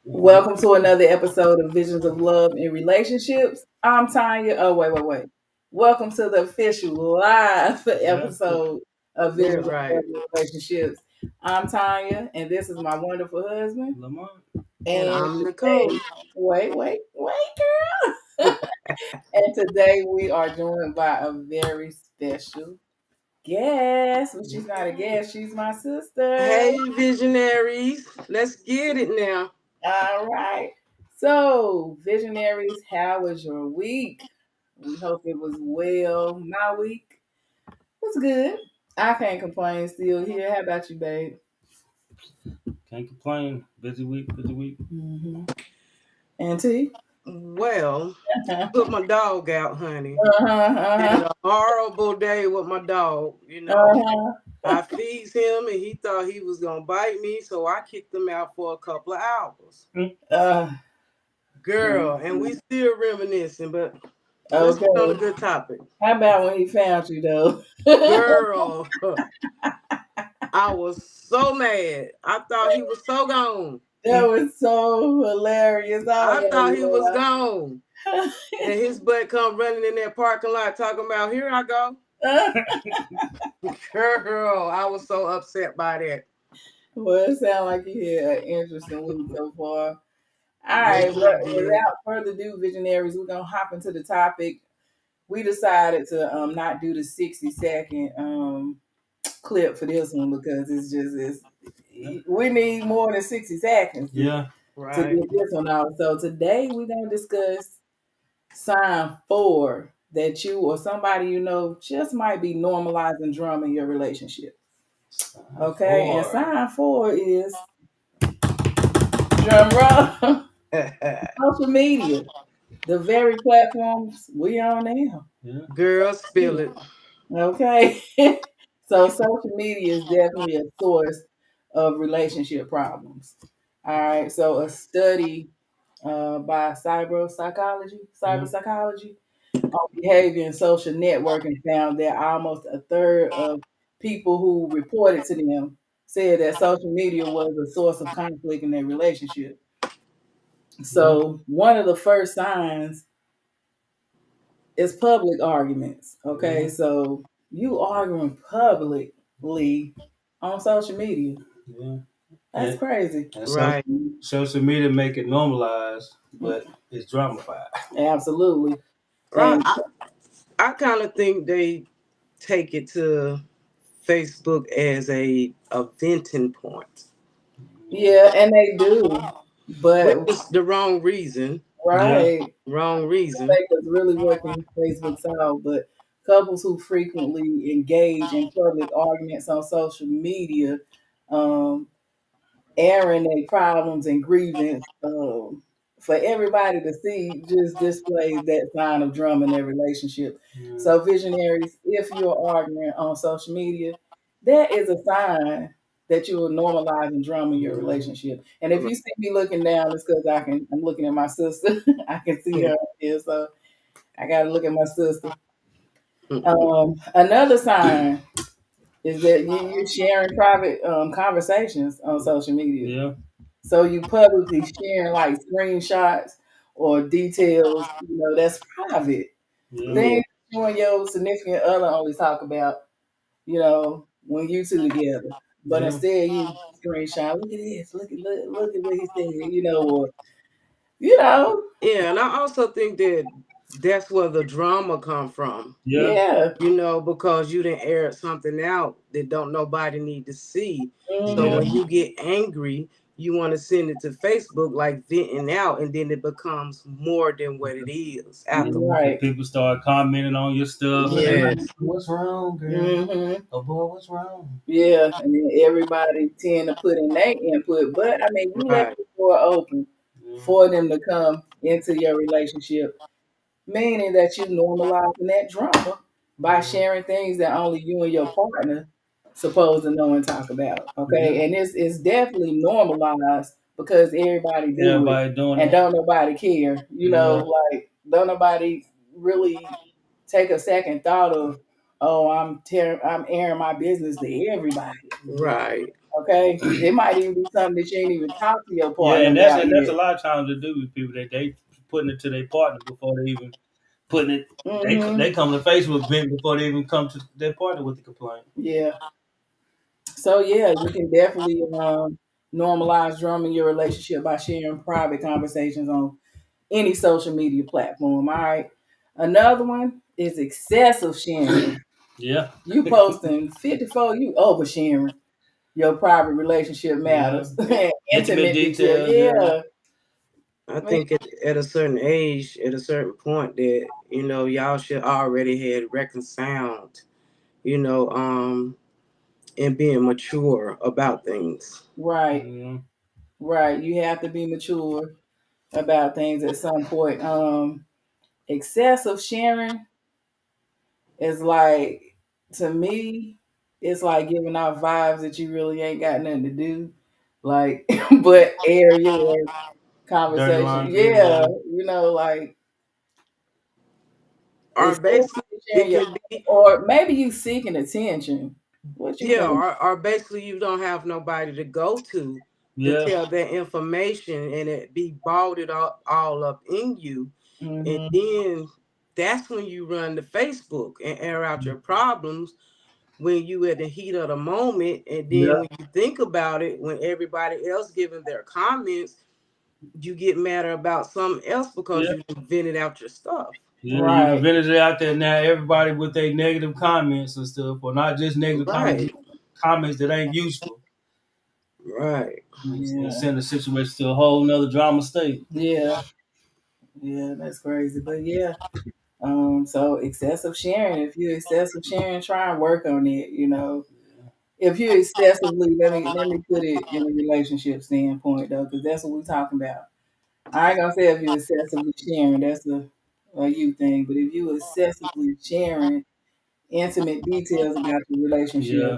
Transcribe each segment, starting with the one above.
Welcome to another episode of Visions of Love and Relationships. I'm Tanya. Oh, wait. Welcome to the official live episode of Visions of Love and Relationships. I'm Tanya, and this is my wonderful husband, Lamont. And And I'm Nicole. wait, girl. And today we are joined by a very special guest. Well, she's not a guest, she's my sister. Hey, visionaries. Let's get it now. All right. So, visionaries, how was your week? We hope it was well. My week was good. I can't complain. Still here. How about you, babe? Can't complain. Busy week. Mm-hmm. Auntie? Well, put my dog out, honey. Uh-huh. Had a horrible day with my dog. Uh-huh. I feeds him and he thought he was gonna bite me, so I kicked him out for a couple of hours. Uh, Girl, and we still reminiscing, but let's okay. get on a good topic. How about when he found you, though? Girl, I was so mad. I thought he was so gone. That was so hilarious. I thought he was gone. And his butt come running in that parking lot talking about, here I go. Girl, I was so upset by that. Well, it sounds like you had an interesting week so far. All right, but without further ado, visionaries, we're going to hop into the topic. We decided to not do the 60-second clip for this one because we need more than 60 seconds to get this one out. So today we're going to discuss sign 4 that you or somebody you know just might be normalizing drama in your relationship. Okay, and sign 4 is drum roll. Social media, the very platforms we on now. Yeah. Girl, spill it. Okay. So social media is definitely a source of relationship problems. All right. So a study by cyber psychology on behavior and social networking found that almost a third of people who reported to them said that social media was a source of conflict in their relationship. So one of the first signs is public arguments. Okay, so you arguing publicly on social media. Yeah. That's crazy. Right. Social media make it normalized, but it's dramatified. Absolutely. Right. I kind of think they take it to Facebook as a venting point. Yeah, and they do. But it's the wrong reason. Right. Wrong reason. Make us really working Facebook's out, but couples who frequently engage in public arguments on social media, um, airing their problems and grievance for everybody to see, just displays that sign of drama in their relationship. Yeah. So, visionaries, if you're arguing on social media, that is a sign that you are normalizing drama in your relationship. And if you see me looking down, it's because I'm looking at my sister. I can see her here, so I got to look at my sister. Another sign is that you're sharing private conversations on social media. Yeah. So you publicly sharing like screenshots or details, that's private. Yeah. Then you and your significant other only talk about, when you two together. But instead you screenshot, look at this, look at what he said, or Yeah, and I also think that's where the drama come from. Yeah. Because you didn't air something out that don't nobody need to see. So when you get angry, you want to send it to Facebook like venting out, and then it becomes more than what it is after. Right. People start commenting on your stuff. Yes. What's wrong, girl? Mm-hmm. Oh boy, what's wrong? Yeah, and then everybody tend to put in their input, but I mean, you left the door open for them to come into your relationship, meaning that you normalizing that drama by sharing things that only you and your partner supposed to know and talk about. Okay, and it's definitely normalized because everybody do it, and don't nobody care. Like don't nobody really take a second thought of, oh, I'm airing my business to everybody. Right. Okay, it might even be something that you ain't even talked to your Yeah, partner about and that's a yet. lot of times to do with people that they putting it to their partner before they even putting it. They Hmm. come to Facebook vent before they even come to their partner with the complaint. Yeah. So yeah, you can definitely normalize drama in your relationship by sharing private conversations on any social media platform. All right. Another one is excessive sharing. Yeah, You posting 54, you oversharing your private relationship yeah. matters. Intimate Intimate detail. details. Yeah, Yeah. I Man, think at a certain age, at a certain point, that y'all should already had reconciled, you know, and being mature about things. right. mm, Right. You have to be mature about things at some point. Excessive sharing is like, to me, it's like giving off vibes that you really ain't got nothing to do. Like, but air your dirty conversation. laundry. Yeah, Yeah, like Or excessively basically, sharing it your, can be, or maybe you seeking attention. What you yeah, think? or basically you don't have nobody to go to yeah, tell that information, and it be balled all up in you. And Hmm. then that's when you run to Facebook and air out your problems when you at the heat of the moment. And then yeah, when you think about it, when everybody else giving their comments, you get madder about something else because yeah. you vented out your stuff. Yeah, you done Right. vented it out there now. Everybody with their negative comments and stuff, or not just negative comments, Right, just comments that ain't useful, right. and Yeah. send the situation to a whole nother drama state. Yeah. Yeah. That's crazy. But yeah. So excessive sharing. If you excessive sharing, try and work on it. If you excessively, let me put it in a relationship standpoint though, because that's what we're talking about. I ain't gonna say if you excessively sharing, that's a you thing, but if you excessively sharing intimate details about your relationship, Yeah,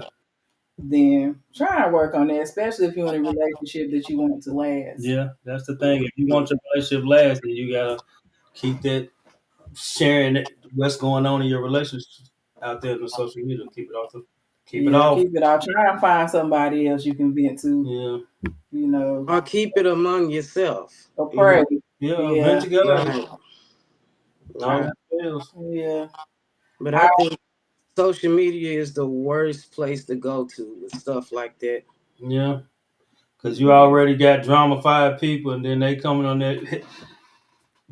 then try and work on that, especially if you're in a relationship that you want to last. yeah, that's the thing. If you want your relationship last, then you gotta keep that sharing what's going on in your relationship out there in the social media. Keep it Yeah, off. keep it out. Try and find somebody else you can vent to, Yeah, you know, Or keep it among yourself. or You know, pray. yeah. Vent Yeah, together. right, All right. it fails. yeah. But I, I think social media is the worst place to go to with stuff like that. Yeah, because you already got drama five people, and then they coming on there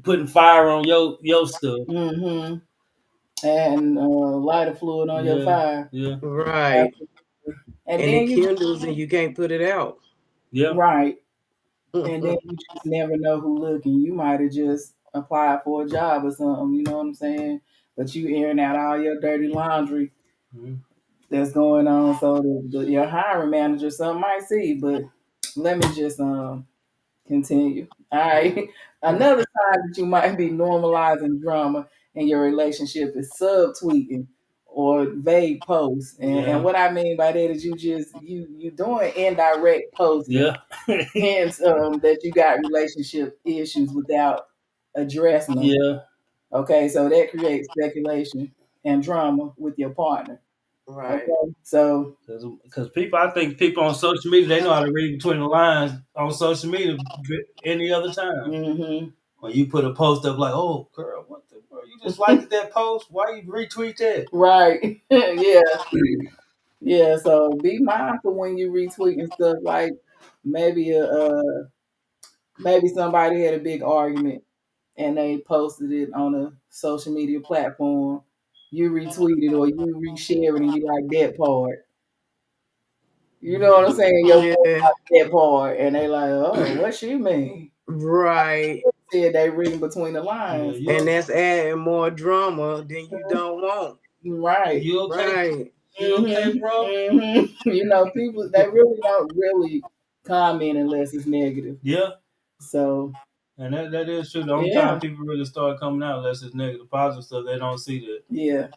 putting fire on your stuff. mm-hmm. And lighter fluid on your Yeah, fire. yeah, Right. And And it then you just, kindles and you can't put it out. yeah, right. And then you just never know who looking. You might have just applied for a job or something, you know what I'm saying? But you airing out all your dirty laundry mhm, that's going on, so your hiring manager something might see. But let me just continue. All right. Another sign that you might be normalizing drama in your relationship is subtweeting or vague posts. And yeah, what I mean by that is you doing indirect posting, yeah, hence that you got relationship issues without addressing them. yeah. Okay, so that creates speculation and drama with your partner. Right. Okay, so Because people, I think people on social media, they know how to read between the lines on social media any other time. hmm When you put a post up like, "Oh, girl, what the world? You just liked that post? Why you retweet that?" right, yeah. Yeah, so be mindful when you retweeting stuff. Like maybe maybe somebody had a big argument and they posted it on a social media platform. You retweet it or you reshare it and you like that part. You know what I'm saying? Your boy Yeah. like that part, and they like, oh, what she mean? Right. Said they reading between the Yeah, lines. And that's adding more drama than you don't want. Right. you okay? Right. You okay, bro? People they really don't really comment unless it's negative. Yeah, So and that is true. The only time yeah, people really start coming out unless it's negative, positive stuff, they don't see that. yeah.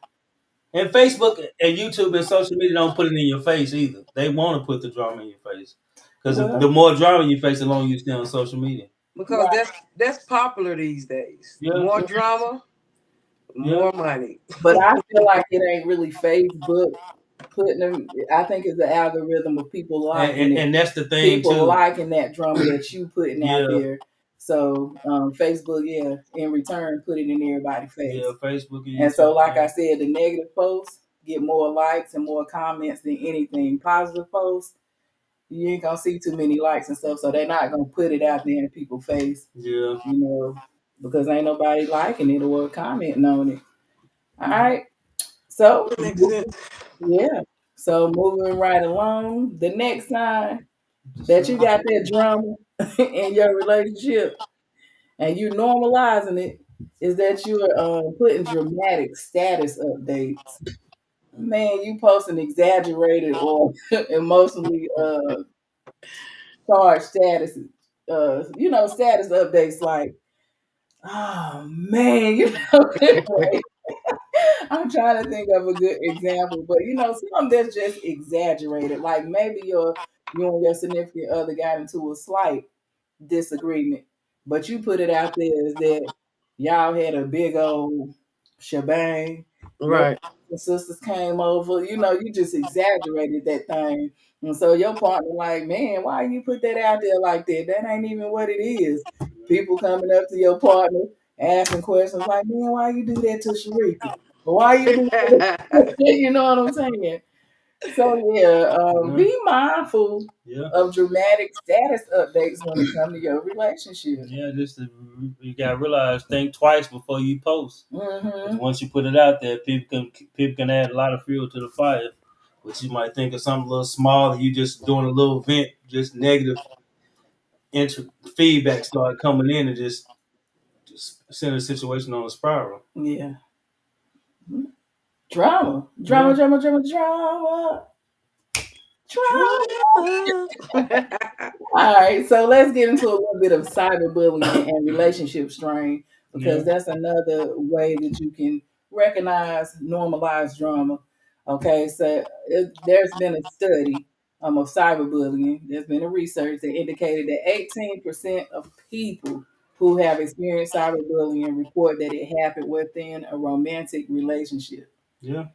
And Facebook and YouTube and social media don't put it in your face either. They want to put the drama in your face because the Well, more drama you face, the longer you stay on social media. Because right. that's popular these days. Yeah, More drama, yeah, more money. But I feel like it ain't really Facebook. putting them. I think it's the algorithm of people and, liking and, it, and that's the thing people too. liking that drama that you putting out Yeah, there. So Facebook, yeah, in return, put it in everybody's yeah. face. Facebook and And so, YouTube, like I man. said, the negative posts get more likes and more comments than anything. Positive posts, you ain't gonna see too many likes and stuff. So they're not gonna put it out there in people's face, Yeah. you know, because ain't nobody liking it or commenting on it. All right. So That makes sense. yeah. So moving right along, the next time Just that you got that drama in your relationship and you normalizing it, is that you're putting dramatic status updates. Man, you posting exaggerated or emotionally charged status, status updates like, oh man, like, I'm trying to think of a good example, but some that's just exaggerated. Like maybe you and your significant other got into a slight disagreement, but you put it out there as that y'all had a big old shebang. Your Right. sisters came over. You just exaggerated that thing, and so your partner like, man, why you put that out there like that? That ain't even what it is. People coming up to your partner asking questions like, man, why you do that to Sharika? Why you do that? You know what I'm saying? So yeah, Yeah. be mindful Yeah. of dramatic status updates when it comes to your relationship. Yeah. You gotta realize, think twice before you post. Because Hmm. once you put it out there, people can add a lot of fuel to the fire. But you might think of something a little small, and you just doing a little vent, just negative feedback start coming in, and just send a situation on a spiral. Yeah, drama, Yeah. drama, drama, drama, drama, drama. Drama. All right, so let's get into a little bit of cyberbullying and relationship strain Yeah. because that's another way that you can recognize normalized drama. Okay, so there's been a study of cyberbullying. There's been a research that indicated that 18% of people who have experienced cyberbullying report that it happened within a romantic relationship. Yeah.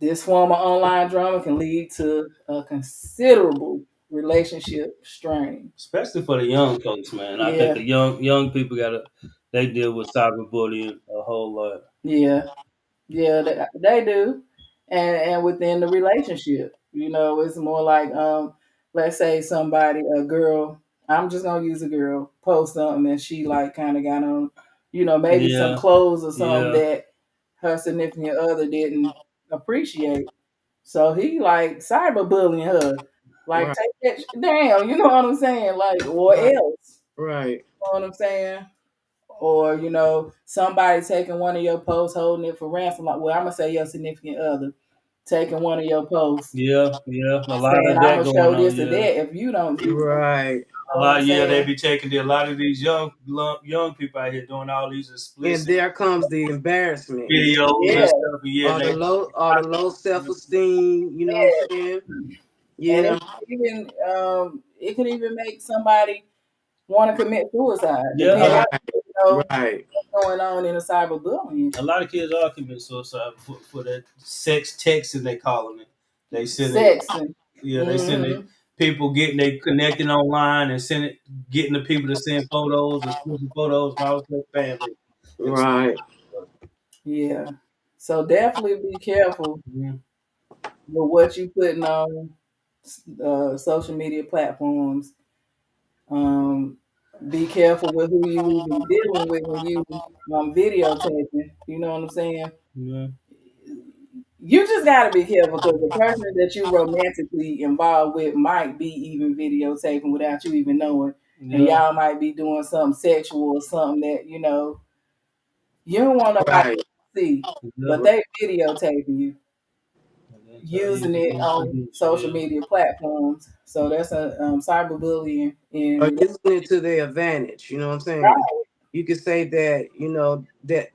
This form of online drama can lead to a considerable relationship strain. Especially for the young folks, man. I think Yeah, the young people they deal with cyberbullying a whole lot. yeah, yeah, they do, and within the relationship, it's more like let's say somebody, a girl. I'm just gonna use a girl post something and she like kind of got on, maybe some Yeah. clothes or something Yeah. that her significant other didn't appreciate. So he like cyberbullying her, like Right. take that down. You know what I'm saying? Like or Right. else. Right. You know what I'm saying? Or somebody taking one of your posts, holding it for ransom. Like, well, I'm gonna say your significant other taking one of your posts, Yeah. Yeah. A lot saying of I'm that gonna going show on. this or Yeah. that if you don't do something. Right. A You know what I'm lot. Yeah. They saying? be taking a lot of these young people out here doing all these And explicit there comes the embarrassment. And then videos and Yeah, stuff. And yeah. They. all the low self esteem, you know what yeah. I'm saying? And Yeah. it could even make somebody want to commit suicide, Yeah. depending on Right. Right. what's going on in the cyberbullying A lot of kids are committing suicide for that sex texting they calling it. They send it. sexting. Yeah, they send it. Hmm. People they connecting online and send it, getting the people to send photos, exclusive photos, and all this family. Right. Yeah. So definitely be careful Mhm. with what you putting on social media platforms. Um, be careful with who you even dealing with when you videotaping. You know what I'm saying? Yeah, You just gotta be careful because the person that you romantically involved with might be even videotaping without you even knowing, and yeah, y'all might be doing something sexual or something that you don't want nobody Right. to see, yeah. but they videotaping you That's how using easy it it on is. social Yeah, media platforms. So that's a cyberbullying in Or using it to their advantage, you know what I'm saying? right, You could say that, that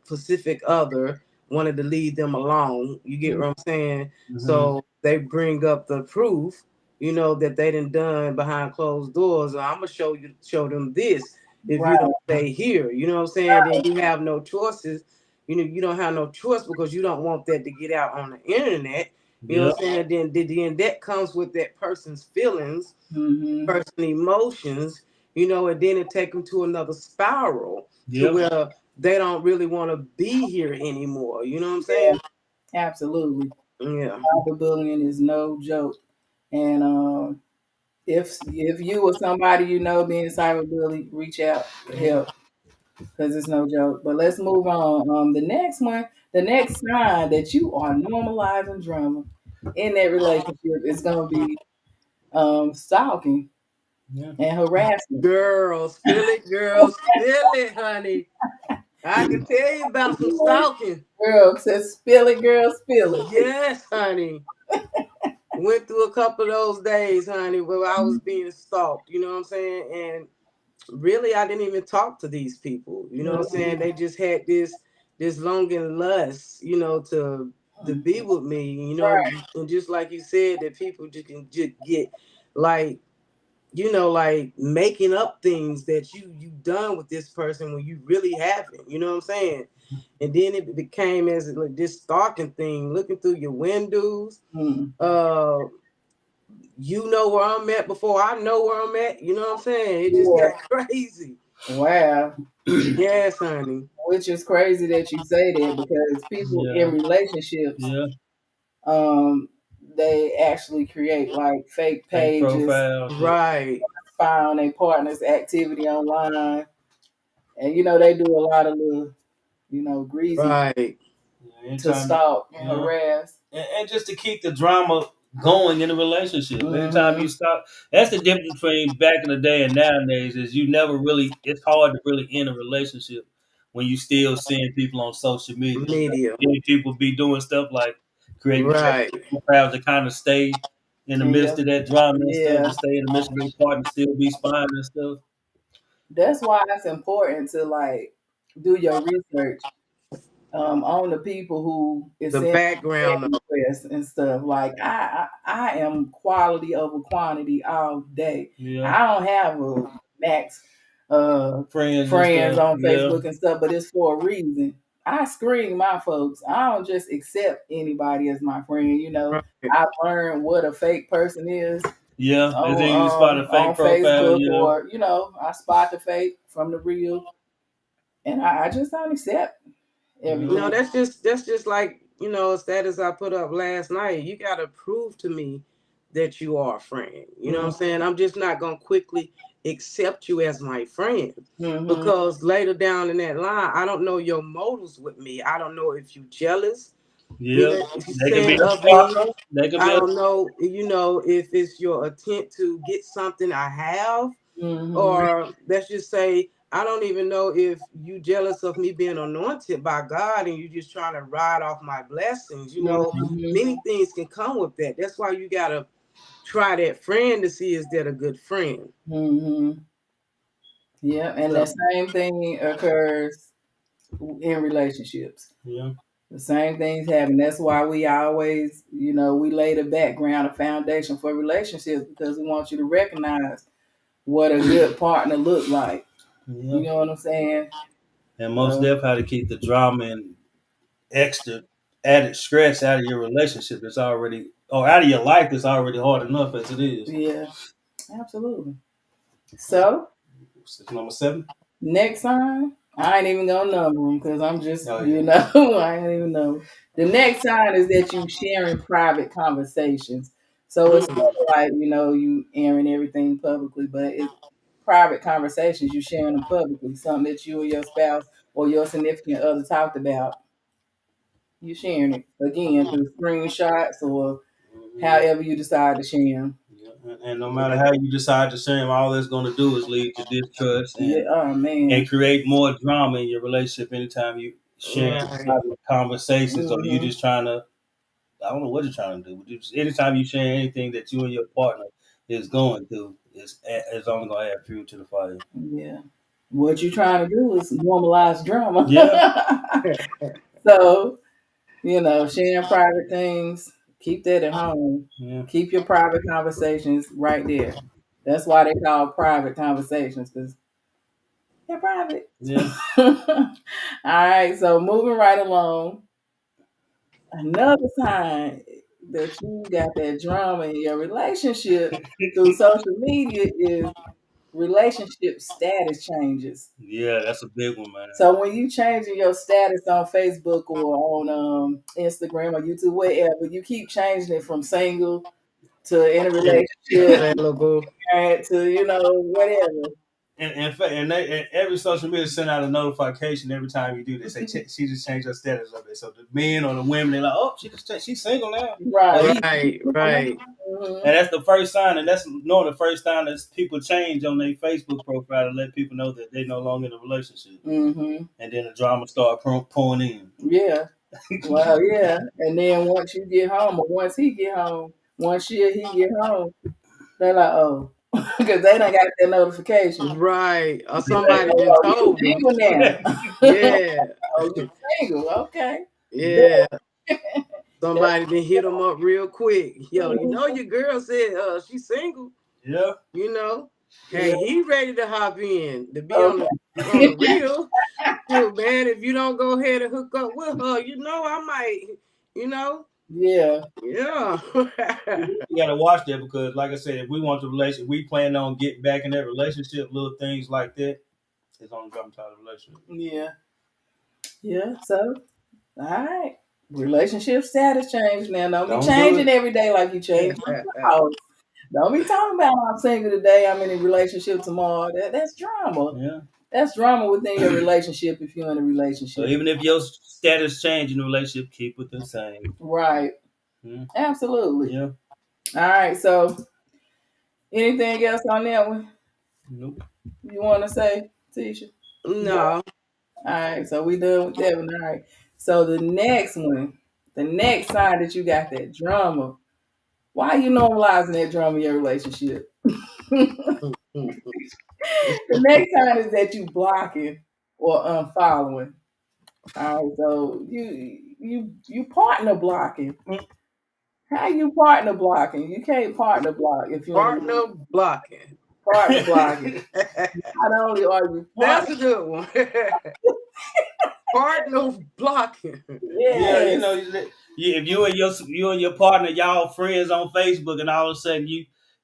specific other wanted to lead them along. You get what I'm saying? hmm, So they bring up the proof, that they done behind closed doors. Or I'm gonna show them this if you right, don't stay here. You know what I'm saying? Then you have no choices. you don't have no choice because you don't want that to get out on the internet. You know Yep. what I'm saying? Then that comes with that person's feelings, Mm-hmm. person emotions, and then it take them to another spiral to Yep. where they don't really want to be here anymore. You know what I'm Yeah, saying? absolutely. Yeah. Cyberbullying is no joke. And if you or somebody you know being cyberbullied, reach out for help because it's no joke. But let's move on. The next one, the next sign that you are normalizing drama in that relationship is going to be stalking Yeah. and harassment. Girl, spill it, honey. I can tell you about some stalking. Girl says, spill it, girl, spill it. Yes, honey. Went through a couple of those days, honey, where I was being stalked. You know what I'm saying? And really, I didn't even talk to these people. You know what I'm saying? They just had this longing lust, to be with me. And just like you said, that people just can just get like, like making up things that you done with this person when you really haven't. You know what I'm saying? And then it became as like this stalking thing, looking through your windows. Mm, Uh, you know where I'm at before I know where I'm at. You know what I'm saying? It just yeah. got crazy. Wow. Yes, honey. Which is crazy that you say that because people in Yeah. relationships, Yeah. um, they actually create like fake Fake pages, profiles. Yeah. Right, spy on their partner's activity online, and they do a lot of little, greasy right, Yeah. to Anytime you, stalk and yeah. harass. And just to keep the drama going in the relationship. Anytime Mm-hmm. you stop, that's the difference between back in the day and nowadays. Is you never really. It's hard to really end a relationship when you still seeing people on social media. media. Seeing people be doing stuff like creating fake Right, profiles to kind of stay in the And midst of that drama and stuff, yeah, to stay in the midst of their partner, still be spying and stuff. that's why it's important to like do your research on the people who is the sending background friend of requests and stuff. Like I am quality over quantity all day. Yeah, I don't have a max friends and friends stuff. on Yeah, Facebook and stuff, but it's for a reason. I screen my folks. I don't just accept anybody as my friend. right. I've learned what a fake person is yeah. It's easy to spot a on fake profile. Facebook, or I spot the fake from the real, and I just don't accept No, everything. that's just like a status I put up last night. You gotta prove to me that you are a friend. You know what I'm saying? I'm just not gonna quickly accept you as my friend Mm-hmm. because later down in that line, I don't know your motives with me. I don't know if you jealous, Yeah, if you they could be saying a of me. stalker. They could I be a don't know, if it's your attempt to get something I have, Mm-hmm. or let's just say I don't even know if you jealous of me being anointed by God and you just trying to ride off my blessings. Mm-hmm. Many things can come with that. That's why you gotta try that friend to see is that a good friend. Mm-hmm. Yeah, and the So same thing occurs in relationships. yeah, The same things happen. That's why we always, we lay the background, a foundation for relationships because we want you to recognize what a good partner look like. yeah. You know what I'm saying? And most So definitely how to keep the drama and extra added stress out of your relationship that's already or out of your life that's already hard enough as it is. yeah, absolutely. So It's number 7. next sign, I ain't even gonna number them because I'm just, Oh yeah. I ain't even know. The next sign is that you sharing private conversations. So it's sort mm, of like, you airing everything publicly, but it's private conversations, you sharing them publicly, something that you or your spouse or your significant other talked about. You sharing it again through screenshots or Mhm. however you decide to share them. Yeah. And no matter how you decide to share them, all that's going to do is lead to distrust Yeah, oh and man. create more drama in your relationship anytime you share right. private conversations or you Mm-hmm. just trying to I don't know what you're trying to do, but just anytime you share anything that you and your partner is going through, it's only gonna add fuel to the fire. Yeah. What you trying to do is normalize drama. Yeah, So, sharing private things, keep that at home. yeah, Keep your private conversations right there. That's why they call private conversations because They're private. Yeah. All right, so moving right along. Another sign that you got that drama in your relationship through social media is relationship status changes. Yeah, that's a big one, man. So when you changing your status on Facebook or on Instagram or YouTube, wherever, you keep changing it from single to in a And relationship, available. married to whatever. And in fact, and every social media send out a notification every time you do this. Say she just changed her status of it. So the men or the women, they're like, oh, she's single now. Or Right. he Right, right, Mhm. and that's the first sign, and that's knowing the first time that people change on their Facebook profile to let people know that they're no longer in a relationship. Mhm. And then the drama start pouring in. Yeah. Well, yeah. And then once you get home, or once he get home, once he get home, they're like, oh, because they done got that notification. right. Or Like, somebody done oh, you told them. single now. Yeah, Oh, you single. Okay. yeah. That's, Somebody done hit them up real quick. Yo, you know your girl said she's single. Yeah. You know, yeah. hey, he ready to hop in to be on Okay. the real. Shoot, man, if you don't go ahead and hook up with her, I might, you know, Yeah. yeah. You gotta watch that because, like I said, if we want the relationship, we plan on getting back in that relationship. Little things like that, it's on the dramatize the relationship. Yeah. Yeah. So, all right. Relationship status change now. Don't be Don't do changing it. every day like you change your house. Don't be talking about I'm single today, I'm in a relationship tomorrow. That's drama. Yeah. That's drama within your relationship if you're in a So relationship. even if your status change in the relationship, keep it the same. Right. Yeah. Absolutely. Yeah. All right. So anything else on that one Nope. you want to say, Tisha? No. All right. So we done with that one. All right. So the next one, the next sign that you got that drama. Why are you normalizing that drama in your relationship? The next sign is that you blocking or unfollowing. All right, so you partner blocking. How you partner blocking? You can't partner block if you're in a Partner blocking. partner blocking. Not only are you That's partner, a good one. Partner blocking. Yeah, yes, if you and your partner, y'all friends on Facebook, and all of a sudden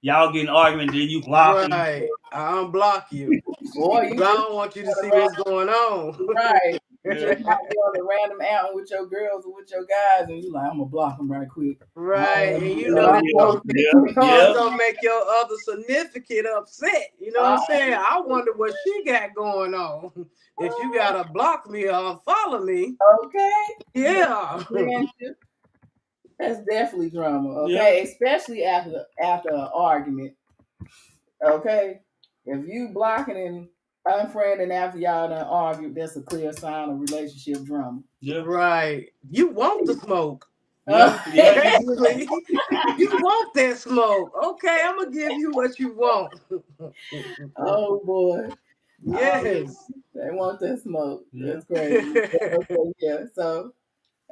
y'all get an argument, then you block them. Right. I unblock you. boy, you But I just don't want you to on a see what's going on. right. You Yeah, just might be on a random outing with your girls or with your guys, and you like, I'm gonna block them right quick. I don't Right. want And to you get know no it's more. gonna yeah, it's yeah, gonna make your other significant upset. You know what I'm saying? I wonder what she got going on. If you gotta block me or unfollow me. Okay, Yeah. friendship. That's definitely drama. yeah, Okay, especially after an argument. Okay, if you blocking and unfriending after y'all done argued, that's a clear sign of relationship drama. yeah, Right. You want the smoke. yeah, yeah. You do. Basically, you want that smoke. Okay, I'm gonna give you what you want. Oh boy, oh, Yes. they want that smoke. Yeah, That's crazy. Okay, yeah. So,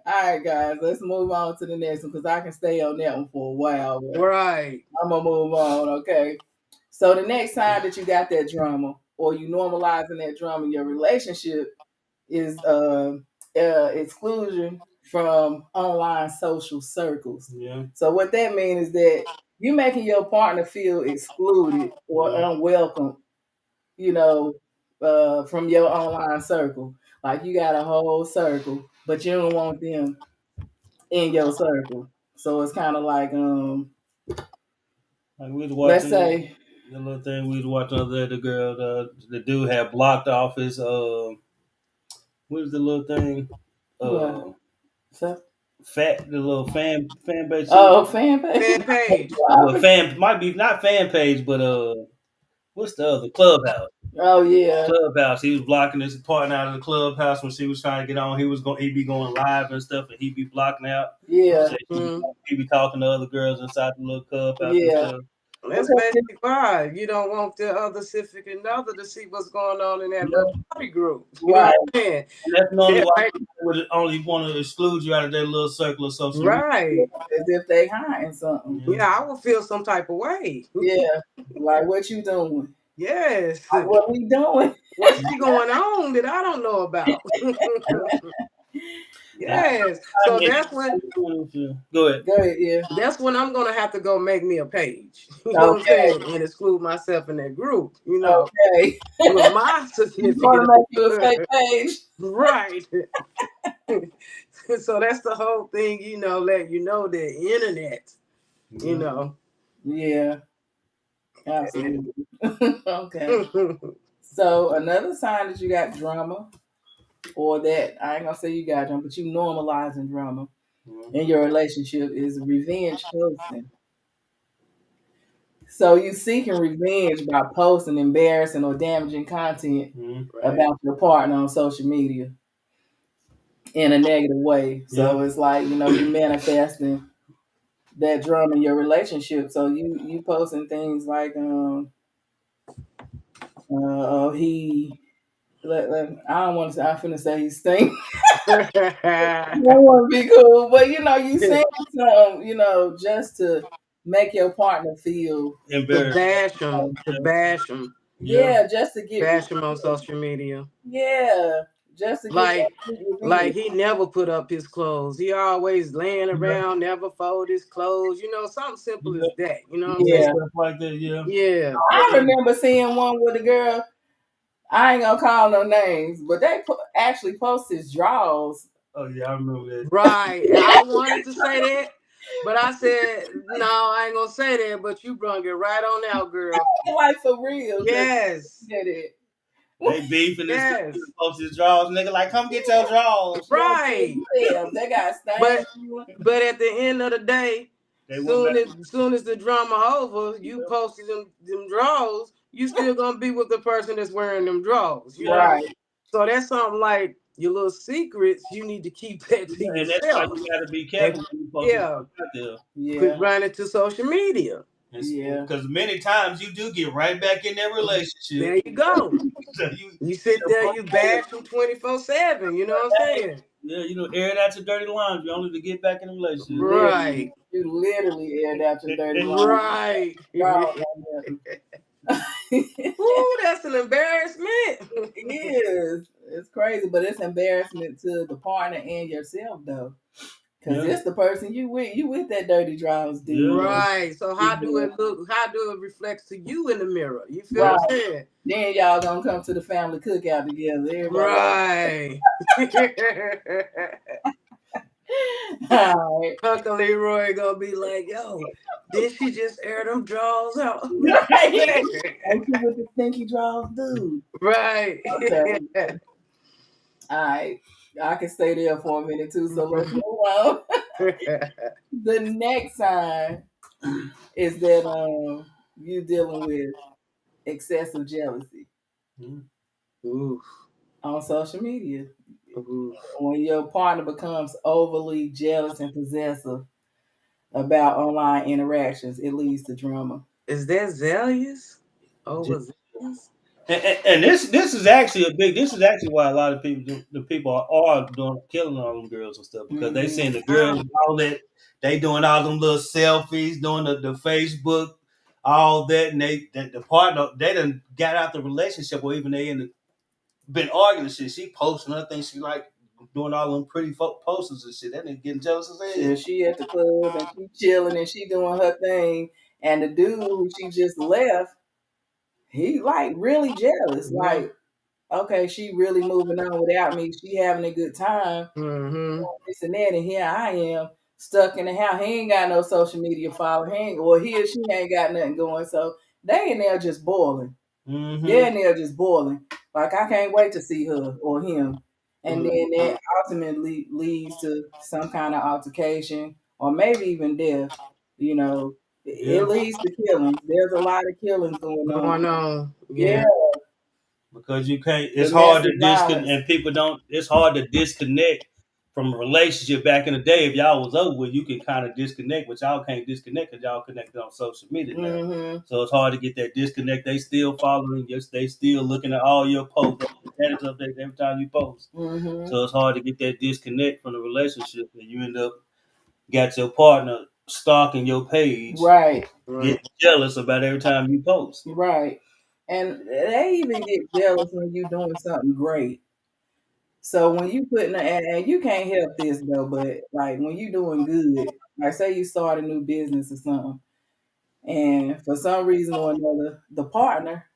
all right, guys, let's move on to the next one because I can stay on that one for a while, but Right. I'm gonna move on. Okay. So the next time that you got that drama or you normalizing that drama in your relationship is exclusion from online social circles. yeah, So what that means is that you making your partner feel excluded or yeah, unwelcome, from your online circle. Like you got a whole circle, but you don't want them in your circle. So it's kind of like, like we was let's watching say, the little thing we was watching the other day. The dude had blocked off his what was the little thing? what? Uh, So, the little fan base shit. oh, fan page. Fan page. Well, fan might be not fan page, but what's the other clubhouse? Oh yeah, Clubhouse. He was blocking his partner out of the clubhouse when she was trying to get on. He'd be going live and stuff, and he'd be blocking out. She yeah, said Mhm. he'd be talking to other girls inside the little clubhouse and yeah. stuff. That's Because basic vibe. You don't want the other significant other to see what's going on in that little party group. You know what right, I'm saying? And that's normally Yeah, why right. people would only want to exclude you out of their little circle of social media. Right. as if they hiding something. Yeah, Yeah, I would feel some type of way. Yeah, like what you doing? Yes. Like, what we doing? What's she going on that I don't know about? Now, Yes. I So mean, that's when go ahead. Go ahead, yeah. I'm gonna have to go make me a page. You know what I'm Okay, saying? And exclude myself in that group, okay. with my You want significant to make you a other. fake page? Right. So that's the whole thing, let you know the internet, you Yeah. know. Yeah, absolutely. Okay. So another sign that you got drama, or that I ain't gonna say you got drama, but you normalizing drama in Mhm. your relationship is revenge posting. So you seeking revenge by posting embarrassing or damaging content Mhm. Right. about your partner on social media in a negative way. Yeah. So it's like, you manifesting that drama in your relationship. So you posting things like he I don't want to say I'm finna say he stink. I don't want to be cool, but you saying something, just to make your partner feel, To Embarrassed. bash them, to bash them, Yeah. yeah, just to get bash them on social media. yeah, just to get that Like, sweet like revenge. he never put up his clothes. He always laying Yeah. around, never fold his clothes. Something simple Yeah. as that. You know what I'm Yeah. Yeah, saying? Stuff like that. Yeah. Yeah. I remember seeing one with a girl. I ain't gonna call no names, but they actually posted drawers. Oh yeah, I remember that. Right. I wanted to say that, but I said, no, I ain't gonna say that, but you brung it right on out, girl. Like for real, cause Yes. did it. They beefing and stuff. Yes. Post his drawers, nigga. Like, come get your drawers. Right. Yeah, they got stains. But but at the end of the day, They went back. soon as the drama over, you Yeah. posted them drawers, you still gonna be with the person that's wearing them drawers, Right. So that's something like your little secrets, you need to keep that to And that's why yourself. you got to be And careful when you post your yeah, stuff out there. quit Yeah. running to social media. Yeah. Because many times you do get right back in that relationship. There you go. So you, You sit there, you bash them 24/7. You know what I'm saying? yeah, air it out your dirty laundry only to get back in the relationship. Literally. Right. You literally aired out your dirty laundry. Right. Proud Ooh, of that. that's an embarrassment. It is. It's crazy, but it's embarrassment to the partner and yourself though. Cause Yeah, it's the person you with that dirty drawers yeah, dude. Right. So how do it look? How do it reflect to you in the mirror? You feel yeah, what Right. I'm saying? Then y'all gonna come to the family cookout together. Everybody Right. all right. Uncle Leroy gonna be like, yo, did she just air them drawers out? Right. Ain't you with the stinky drawers, dude? Right. Okay. All right. I can stay there for a minute too, so let's move on. The next sign is that you dealing with excessive jealousy Mhm. Oof. on social media. Oof. When your partner becomes overly jealous and possessive about online interactions, it leads to drama. Is that zealous? Yeah. Overzealous? And this is actually a big. This is actually why a lot of people the people are doing killing all them girls and stuff because they Hmm. seeing the How? girls all that they doing all them little selfies, doing the Facebook, all that, and the partner they done got out the relationship or even they in the been arguing and shit. She posting other things. She like doing all them pretty posters and shit. That nigga getting jealous as hell. She at the club and she chilling and she doing her thing, and the dude who she just left, he like really jealous. Yeah. Like, okay, she really moving on without me. She having a good time, Mm-hmm. this and that, and here I am stuck in the house. He ain't got no social media following. Or he or she ain't got nothing going. So they in there just boiling. They're Mm-hmm. in there just boiling. Like I can't wait to see her or him. And then that ultimately leads to some kind of altercation or maybe even death. You know, it Yeah. leads to killings. There's a lot of killings going on. Going on. Yeah, Yeah. Because you can't. It's hard to domestic disconnect, violence. and people don't. It's hard to disconnect from a relationship. Back in the day, if y'all was over with, you can kind of disconnect, but y'all can't disconnect because y'all connected on social media now. Hmm. So it's hard to get that disconnect. They still following. Yes, they still looking at all your posts, all the status updates every time you post. Hmm. So it's hard to get that disconnect from the relationship, and you end up got your partner stalking your page, Right, Right. getting jealous about every time you post. right. And they even get jealous when you're doing something great. So when you put in, and you can't help this though, but like when you doing good, like say you start a new business or something, and for some reason or another, the partner,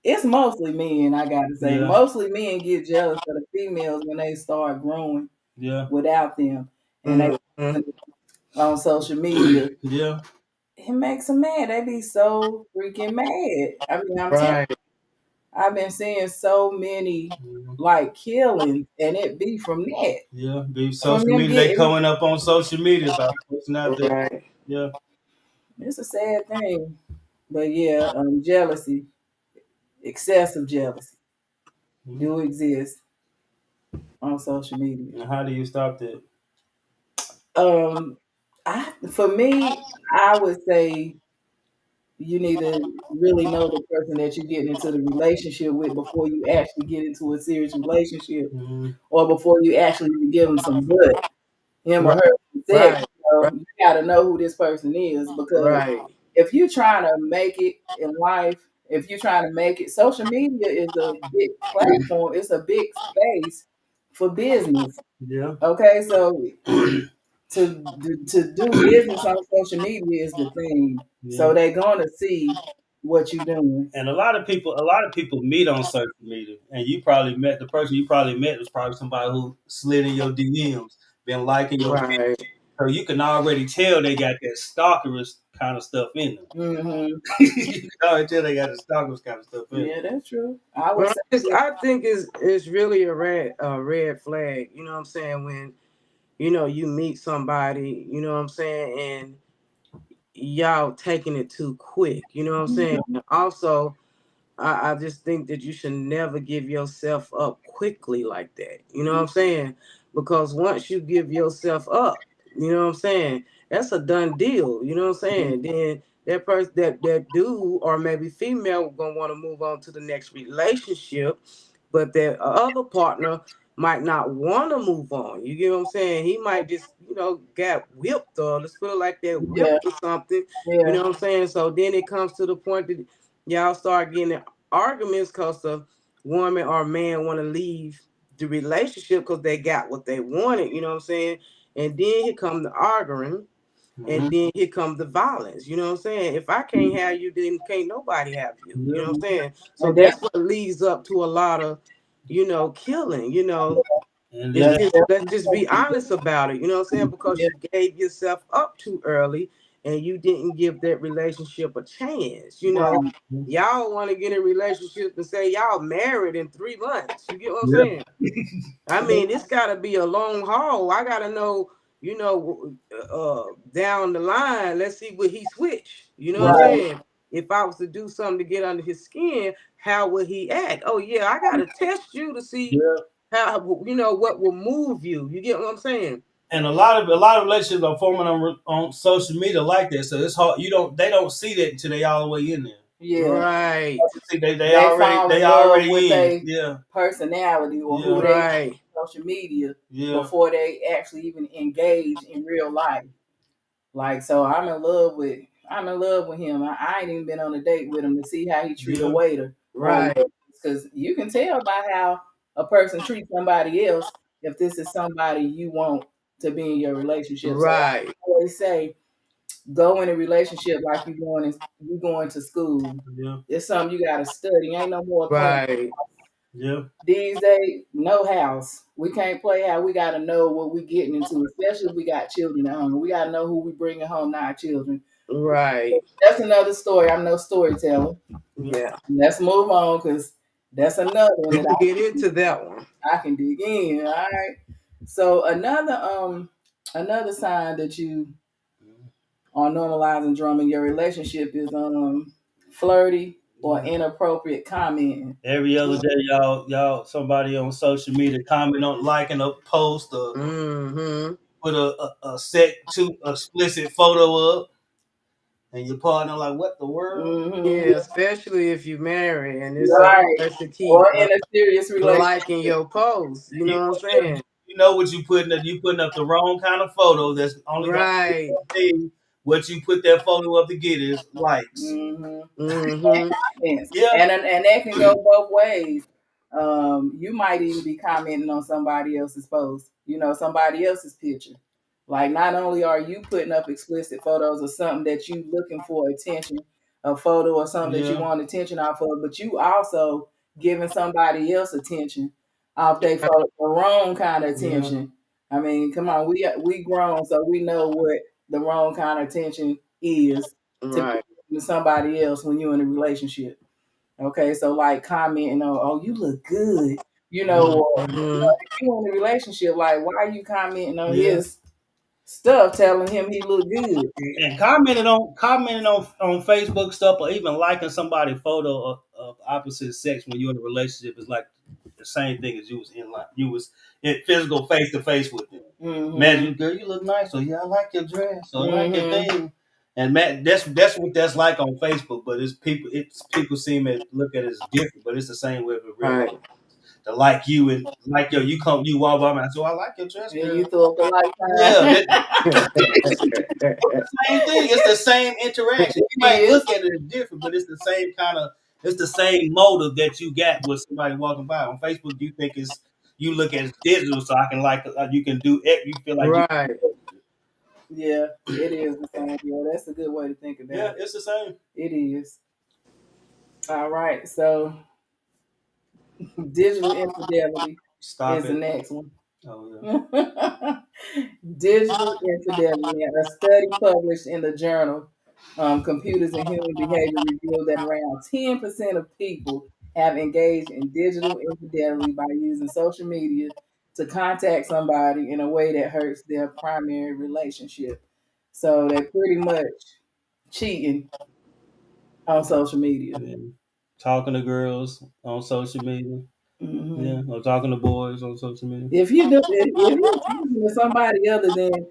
it's mostly men, I gotta say, Yeah, mostly men get jealous of the females when they start growing yeah, without them, and they Mm-hmm. on social media. yeah, It makes them mad. They be so freaking mad. I mean, I'm telling. Right. I've been seeing so many mhm, like killings, and it be from that, yeah. Be from social them media. They getting. coming up on social media about posting out there. Right. Yeah. It's a sad thing, but yeah, jealousy, excessive jealousy, Mhm. do exist on social media. And how do you stop that? Um, for me, I would say you need to really know the person that you're getting into the relationship with before you actually get into a serious relationship, Mhm. or before you actually even give them some butt, him or Right. her sex. Right. Right. You got to know who this person is, because Right. if you're trying to make it in life, if you're trying to make it, social media is a big platform. It's a big space for business. Yeah. Okay, so to do business on social media is the thing. Yeah. So they're gonna see what you're doing. And a lot of people meet on social media, and you probably met the person you probably met was probably somebody who slid in your DMs, been liking your pictures. Right. So you can already tell they got that stalkerous kind of stuff in them. Hmm. You can already tell they got the stalkerous kind of stuff in them. Yeah, that's true. I would But say, I think it's really a red flag. You know what I'm saying? When you meet somebody, you know what I'm saying, and y'all taking it too quick. You know what I'm saying? And also, I just think that you should never give yourself up quickly like that. You know what I'm saying? Because once you give yourself up, you know what I'm saying, that's a done deal. You know what I'm saying? Then that person, that dude or maybe female, gonna want to move on to the next relationship, but that other partner might not want to move on. You get what I'm saying? He might just, got whipped, or let's put it like that, yeah, whipped or something. You yeah, know what I'm saying? So then it comes to the point that y'all start getting arguments because the woman or man want to leave the relationship because they got what they wanted. You know what I'm saying? And then here come the arguing, and Mhm. then here comes the violence. You know what I'm saying? If I can't have you, then can't nobody have you. You Yeah. know what I'm saying? So and that, that's what leads up to a lot of, killing. And then It's that's that, just, let's just be definitely, honest about it. You know what I'm saying? Because yeah, you gave yourself up too early and you didn't give that relationship a chance. right, Y'all want to get in a relationship and say y'all married in 3 months. You get what I'm yeah, saying? I mean, it's got to be a long haul. I got to know, down the line, let's see what he switch. You know what I'm right, saying? If I was to do something to get under his skin, how would he act? Oh yeah, I got to test you to see yeah. how, what will move you. You get what I'm saying? And a lot of relationships are forming on social media like that. So it's hard. They don't see that until they all the way in there. yeah. Right, See, they They already fall they in love with already in. a Yeah, personality or who yeah, they right, on social media yeah, before they actually even engage in real life. Like, so I'm in love with him. I ain't even been on a date with him to see how he treat a yeah, waiter or right, because you can tell by how a person treats somebody else if this is somebody you want to be in your relationship. So right, I always say go in a relationship like you going to school. yeah, It's something you gotta study. Ain't no more playing. right, yeah, These days, no house. We can't play how we got to know what we getting into, especially if we got children at home. We got to know who we bringing home to our children. right. That's another story. I'm no storyteller. Yeah, Let's move on because that's another one we that can get into that one. I can dig in. All right. So another sign that you are normalizing drama in your relationship is flirty or yeah. inappropriate commenting. Every other day, y'all, somebody on social media comment on liking a post or Mm-hmm. put a set to explicit photo up, and your partner like, what the world? Hmm. Yeah, especially if you marry and it's a Right. person keep Or in a serious liking relationship. your post. You You know what I'm saying? you know what you putting up? You putting up the wrong kind of photo that's only gonna Right, be what you put that photo up to get is likes. Mm-hmm. Mm-hmm. Comments. Yeah, And that can go both ways. You might even be commenting on somebody else's post, somebody else's picture. Like not only are you putting up explicit photos of something that you looking for attention, a photo or something that you yeah, want attention off of, but you also giving somebody else attention off their photo, the wrong kind of yeah. attention. I mean, come on, we grown, so we know what the wrong kind of attention is to Right. to somebody else when you're in a relationship. Okay, so like commenting on, oh, you look good, or Mm-hmm. if you in a relationship, like why are you commenting on Yeah. his stuff, telling him he look good? And commenting on Facebook stuff or even liking somebody's photo of opposite sex when you're in a relationship is like the same thing as you was in physical face to face with them. Mm-hmm. Imagine, girl, you look nice, or yeah, I like your dress, or I like your Mm-hmm. thing. And man, that's what that's like on Facebook, but it's people seem to look at it as different, but it's the same way with real life. Right. To like you and like you walk by me, so I like your dress, And girl. you throw up a Yeah, lifetime. same thing. It's the same interaction. You It might is. look at it as different, but it's the same kind of. It's the same motive that you got with somebody walking by on Facebook. You think it's you look at it as digital, so I can you can do it. You feel like you. Right. Yeah, it is the same. Yeah, that's a good way to think about Yeah, it. it's the same. It is. All right, so digital infidelity Stop is the it. next one. Oh yeah. Digital infidelity. A study published in the journal Computers and Human Behavior revealed that around 10% of people have engaged in digital infidelity by using social media to contact somebody in a way that hurts their primary relationship. So they're pretty much cheating on social media. Yeah. Talking to girls on social media. Hmm. Yeah, or talking to boys on social media. If you're talking to somebody other than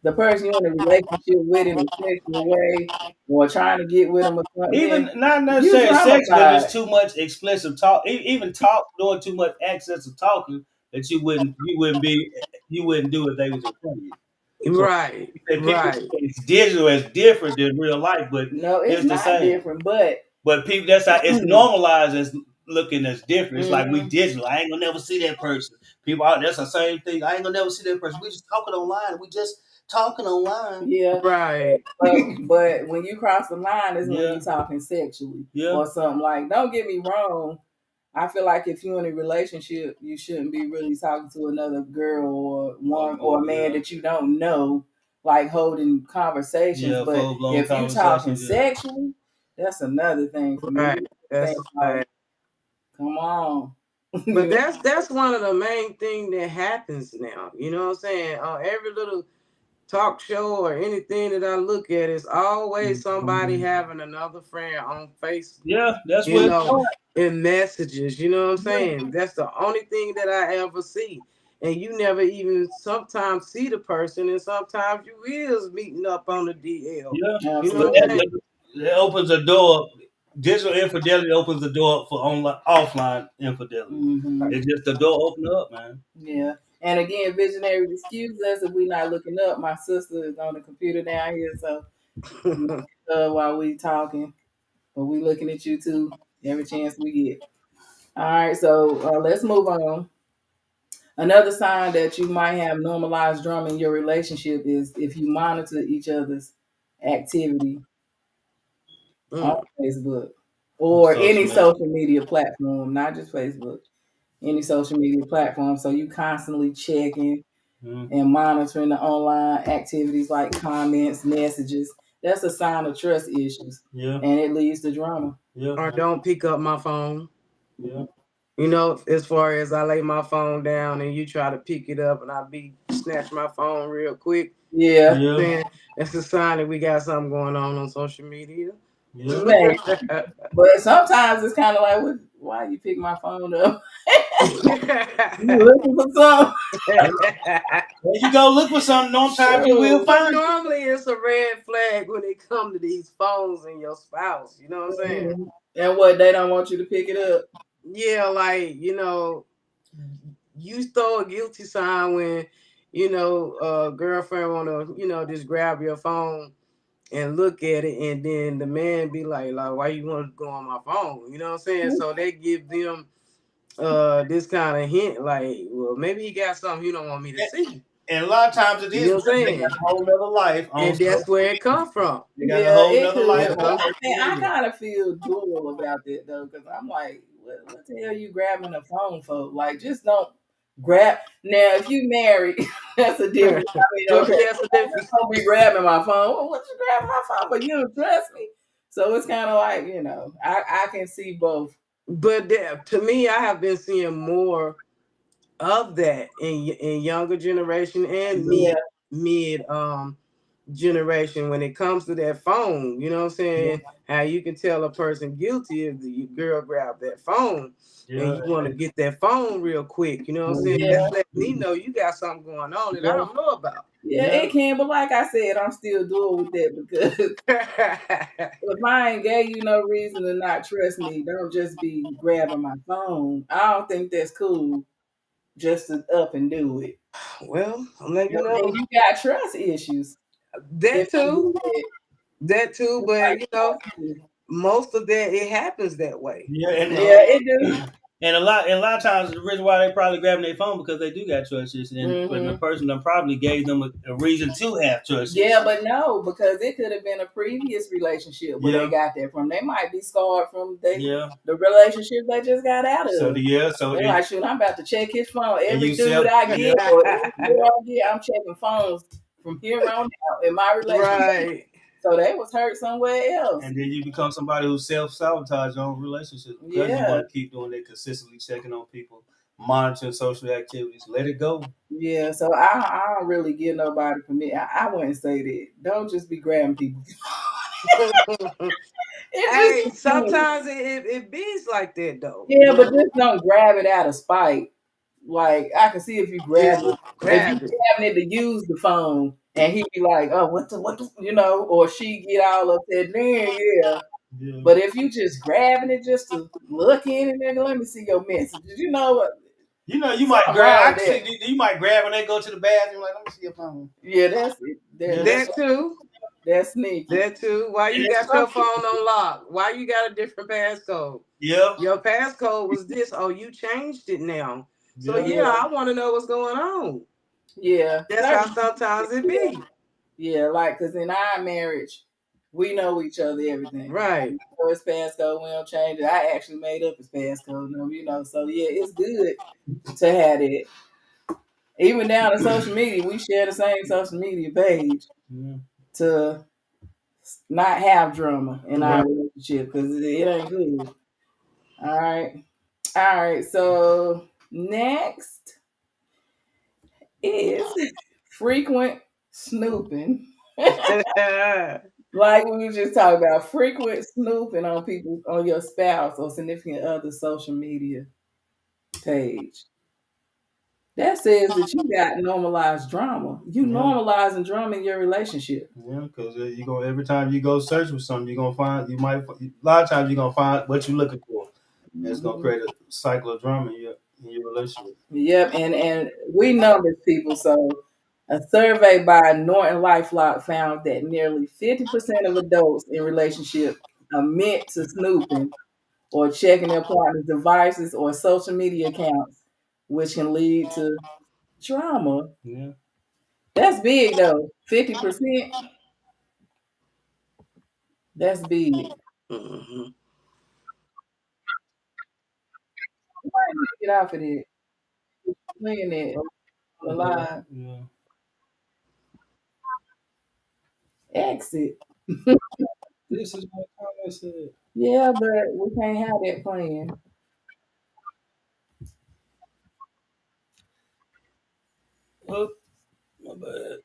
the person you're in a relationship with in a sexual way or trying to get with them or something, Even then not you necessarily sex, but traumatized. just too much explicit talk. Even talk doing too much access of talking that you wouldn't do if they was in front of you. So Right. people Right. it's digital as different than real life, but No, it's it's the not same. different, but But people that's how it's hmm normalized as looking as different. It's like we digital. I ain't gonna never see that person. People out that's the same thing. I ain't gonna never see that person. We just talking online. We just talking online. yeah. Right. But when you cross the line is when Yeah, you're talking sexually yeah, or something like. Don't get me wrong. I feel like if you're in a relationship, you shouldn't be really talking to another girl or oh one or boy, a man yeah, that you don't know, like holding conversations. yeah, But full blown if you talking conversations. Yeah, sexually, that's another thing for me. Right. You That's think a like, fact. come on. But that's one of the main thing that happens now. You know what I'm saying? Every little talk show or anything that I look at is always somebody having another friend on Facebook, yeah, that's you what it's know, doing. in messages. You know what I'm Yeah, saying? That's the only thing that I ever see. And you never even sometimes see the person, and sometimes you is meeting up on the DL. yeah, You know but what I'm saying? Absolutely. that opens a door. Digital infidelity opens the door for online, offline infidelity. Hmm. It's just the door open up, man. Yeah. And again, visionary, excuse us if we're not looking up. My sister is on the computer down here, so while we talking, but we looking at you too every chance we get. All right, so let's move on. Another sign that you might have normalized drama in your relationship is if you monitor each other's activity on Mm. Facebook On or social any media. social media platform, not just Facebook, any social media platform. So you constantly checking Mm, and monitoring the online activities like comments, messages. That's a sign of trust issues, yeah, and it leads to drama. yeah, Or don't pick up my phone. yeah, You know, as far as I lay my phone down and you try to pick it up and I be snatch my phone real quick, Yeah, yeah, then that's a sign that we got something going on social media. yeah. man. But sometimes it's kind of like, why you pick my phone up? You looking for something? There you go. Look for something. Sometimes you will Shoot. But find it. normally it's a red flag when it come to these phones and your spouse. You know what I'm saying? Mhm. And what, they don't want you to pick it up? Yeah, like, you throw a guilty sign when, girlfriend wanna, just grab your phone and look at it, and then the man be like, why you want to go on my phone? You know what I'm saying? So they give them this kind of hint, like, well, maybe he got something you don't want me to see. And a lot of times it You is know what I'm because they got saying? a whole nother life on And that's social where it media. come from. They got a Yeah, whole it nother could. life You on But know? I social mean, I media. kind of feel dual about that though, because I'm like, what the hell you grabbing a phone for? Like, just don't grab. Now, if you married, that's a different. I mean, Well, okay, yes, the I'm just difference. gonna be grabbing my phone. Well, what you grabbing my phone for? You don't trust me. So it's kind of like, I can see both. But to me, I have been seeing more of that in younger generation and Yeah, mid generation when it comes to that phone. You know what I'm saying? How you can tell a person guilty if the girl grabbed that phone and Yeah, you want to get that phone real quick. You know what I'm saying? yeah, That's letting me know you got something going on that I yeah, don't know about. yeah. yeah. It can, but like I said, I'm still doing with that because if I ain't gave you no reason to not trust me, don't just be grabbing my phone. I don't think that's cool. Just to up and do it. Well, I'm letting you And know you got trust issues if that you too, do that. that too. It's But like you know, trust me. most of that it happens that way. Yeah, You Yeah, know. it do. and a lot of times the reason why they probably grabbing their phone because they do got trust issues, and the Hmm. person that probably gave them a reason to have trust Yeah, issues. but no, because it could have been a previous relationship where they Yeah, got that from. They might be scarred from yeah. the relationship they just got out So of. the yeah, so They're it, like, shoot, I'm about to check his phone. and Every you dude self, I yeah, get or every girl I get, I'm checking phones from here on out in my relationship. Right. So they was hurt somewhere else. and then you become somebody who self sabotage your own relationships because you Yeah. want to keep doing it consistently, checking on people, monitoring social activities. Let it go. Yeah, so I don't really give nobody permission. I wouldn't say that. Don't just be grabbing people. It just Hey, sometimes it bees like that though. yeah, You but know, just don't grab it out of spite. Like I can see if you grab just it, if you grab it. grabbing it to use the phone, and he be like, "Oh, what the," or she get all upset. Then yeah, Yeah. but if you just grabbing it just to look in it, nigga, let me see your messages. You know what? You know, you might Something grab. wrong I with can that. see you might grab when they go to the bathroom. Like, let me see your phone. Yeah, that's it. Yeah, That's That too. that's sneaky. That too. Why and you it's got your something. phone on lock? Why you got a different passcode? Yeah, Your passcode was this. Oh, you changed it now. So yeah, yeah, Yeah, I want to know what's going on. yeah. That's how Certain sometimes it be. yeah, like because in our marriage, we know each other everything. Right. So his passcode, we don't change it. I actually made up his passcode, So yeah, it's good to have it. Even down to social media, we share the same social media page yeah, to not have drama in Right. our relationship because it ain't good. All right, all right. So next is frequent snooping. Like we were just talking about frequent snooping on people on your spouse or significant other social media page. That says that you got normalized drama. You yeah, normalizing drama in your relationship. yeah. Because you go every time you go search for something, you're gonna find. You might a lot of times you're gonna find what you're looking for, and it's gonna Mhm. create a cycle of drama in your relationship. Yep, and we numbers people. So a survey by Norton LifeLock found that nearly 50% of adults in relationship admit to snooping or checking their partner's devices or social media accounts, which can lead to drama. Yeah, That's big though. 50%. That's big. Mhm. You might need to get off of it. Playing it on the yeah, line. yeah. Exit. This is what comment said. Yeah, but we can't have that playing. Oh, my bad.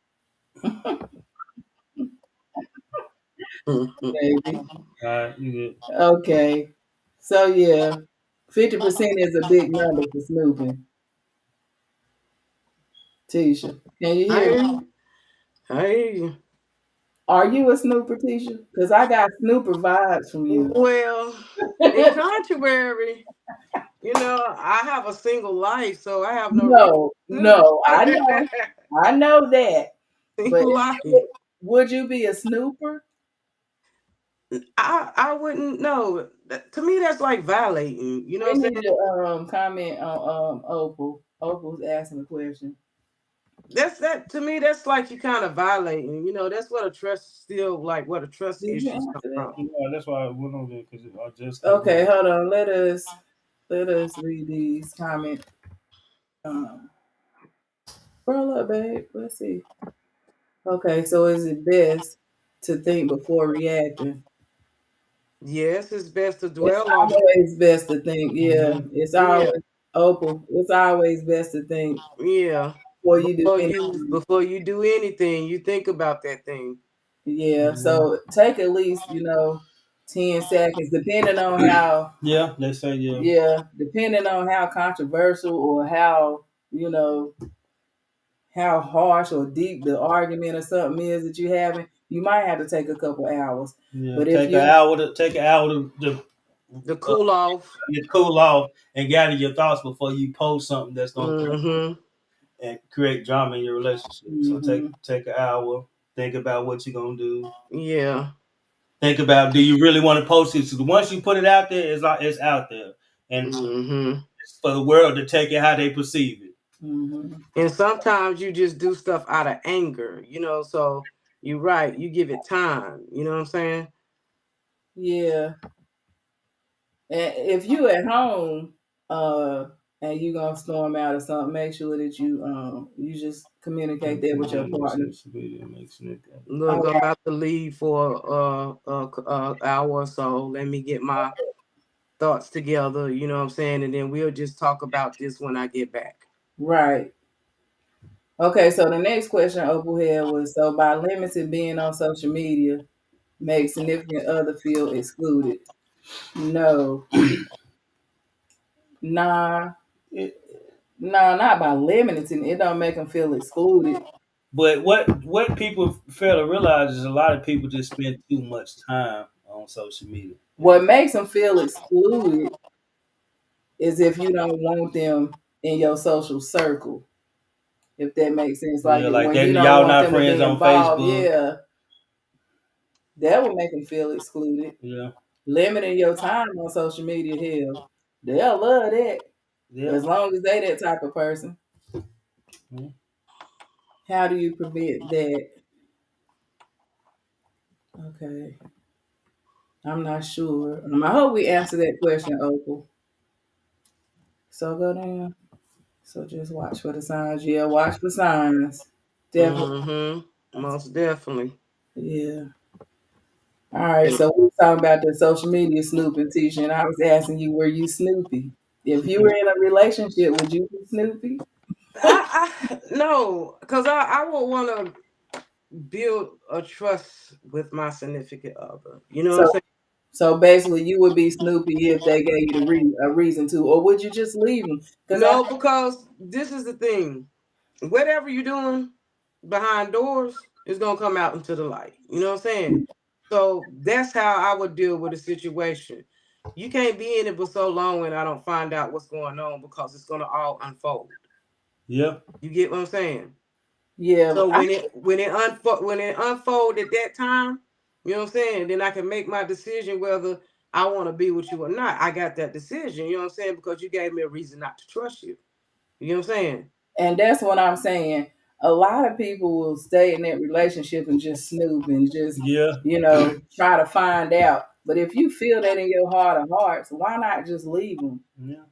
Mhm. Baby. All right, you good. Okay. So yeah, 50% is a big number for snooping. Tisha, can you I hear hear me? you. I hear you. Are you a snooper, Tisha? Because I got snooper vibes from you. Well, in contrary, you know, I have a single life, so I have no reason No, to no, snoop. I know that. But Single life. would you be a snooper? I wouldn't know. To me, that's like violating. You know We what I'm need saying? to comment on Opal. Opal's asking a question. That's that to me. That's like you kind of violating. You know, that's what a trust still like. What a trust Did you issues come answer that? from. Yeah, that's why I went on there because I just got Okay, done. hold on. Let us read these comments. Um, Roll up, babe. Let's see. Okay, so is it best to think before reacting? Yes, it's best to It's dwell on it. always best to think. Yeah, Mm-hmm. it's Yeah, always Opal. It's always best to think yeah. before you do anything. Before you do anything, you think about that thing. Yeah, Yeah. so take at least 10 seconds, depending on how. Yeah, they say yeah. Yeah, depending on how controversial or how you know how harsh or deep the argument or something is that you're having, you might have to take a couple hours. Yeah, But if you take an hour to The uh, cool off. get cool off and gather your thoughts before you post something that's gonna threaten Mm-hmm. and create drama in your relationship. So hmm take an hour, think about what you're gonna do. Yeah. Think about, do you really want to post it? So once you put it out there, it's out there, and Mm-hmm. it's for the world to take it how they perceive it. hmm And sometimes you just do stuff out of anger, you know. So you're right. You give it time. You know what I'm saying? yeah. And if you at home, uh, and you gonna storm out or something, make sure that you just communicate that with your partner. Social media makes it. Look, I'm about to leave for hour or so. Let me get my thoughts together. You know what I'm saying? And then we'll just talk about this when I get back. Right. Okay, so the next question Opal had was, so by limiting being on social media, make significant other feel excluded. No, nah, It, nah, not by limiting. It don't make them feel excluded. but what people fail to realize is a lot of people just spend too much time on social media. What makes them feel excluded is if you don't want them in your social circle. If that makes sense, like Yeah, like when that. you don't Y'all want not them to friends be on involved, Facebook. yeah, that would make them feel excluded. Yeah, Limiting your time on social media, hell, they'll love that yeah. as long as they that type of person. Mhm. How do you prevent that? Okay, I'm not sure. I hope we answer that question, Opal. So go down. So just watch for the signs. Yeah, watch for signs. Definitely. Mm-hmm. Most definitely. Yeah. All right. So we were talking about the social media snooping, Tisha, and I was asking you, were you Snoopy? If you were in a relationship, would you be Snoopy? I no, because I would want to build a trust with my significant other. You know what I'm So saying? so basically, you would be Snoopy if they gave you a reason to, or would you just leave them? Because I No, because this is the thing. Whatever you're doing behind doors is gonna come out into the light. You know what I'm saying? So that's how I would deal with a situation. You can't be in it for so long and I don't find out what's going on because it's gonna all unfold. Yeah, You get what I'm saying? yeah, So I, when it unfold at that time, you know what I'm saying? Then I can make my decision whether I want to be with you or not. I got that decision, you know what I'm saying? Because you gave me a reason not to trust you. You know what I'm saying? and that's what I'm saying. A lot of people will stay in that relationship and just snoop and just yeah, try to find out. But if you feel that in your heart of hearts, why not just leave them? yeah.